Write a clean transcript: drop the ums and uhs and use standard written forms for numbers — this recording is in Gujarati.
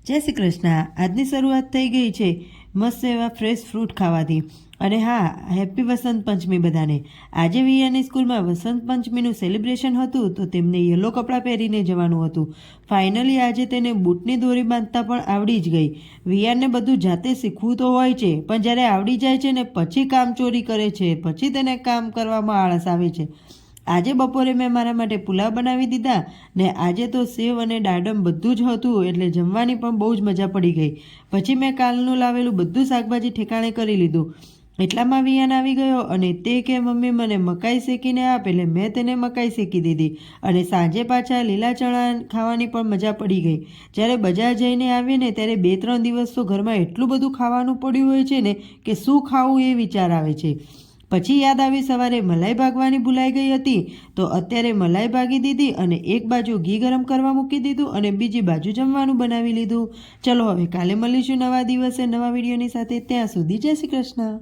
જય શ્રી કૃષ્ણ। આજની શરૂઆત થઈ ગઈ છે મસ્ત એવા ફ્રેશ ફ્રૂટ ખાવાથી। અને હા, હેપી વસંત પંચમી બધાને। આજે વિયાની સ્કૂલમાં વસંત પંચમીનું સેલિબ્રેશન હતું તો તેમને યલો કપડાં પહેરીને જવાનું હતું। ફાઇનલી આજે તેને બૂટની દોરી બાંધતા પણ આવડી જ ગઈ। વિયાને બધું જાતે શીખવું તો હોય છે, પણ જ્યારે આવડી જાય છે ને પછી કામ ચોરી કરે છે, પછી તેને કામ કરવામાં આળસ આવે છે। આજે બપોરે મેં મારા માટે પુલાવ બનાવી દીધા ને આજે તો સેવ અને દાડમ બધું જ હતું, એટલે જમવાની પણ બહુ જ મજા પડી ગઈ। પછી મેં કાલનું લાવેલું બધું શાકભાજી ઠેકાણે કરી લીધું। એટલામાં વિયાન આવી ગયો અને તે કે મમ્મી મને મકાઈ શેકીને આપ, એટલે મેં તેને મકાઈ શેકી દીધી। અને સાંજે પાછા લીલા ચણા ખાવાની પણ મજા પડી ગઈ। જ્યારે બજાર જઈને આવીને ત્યારે 2-3 દિવસ તો ઘરમાં એટલું બધું ખાવાનું પડ્યું હોય છે ને કે શું ખાવું એ વિચાર આવે છે। પછી યાદ આવી સવારે મલાઈ ભાગવાની ભૂલાઈ ગઈ હતી, તો અત્યારે મલાઈ ભાગી દીધી અને એક બાજુ ઘી ગરમ કરવા મૂકી દીધું અને બીજી બાજુ જમવાનું બનાવી લીધું। ચલો હવે કાલે મળીશું નવા દિવસે નવા વિડીયોની સાથે। ત્યાં સુધી જય શ્રી કૃષ્ણ।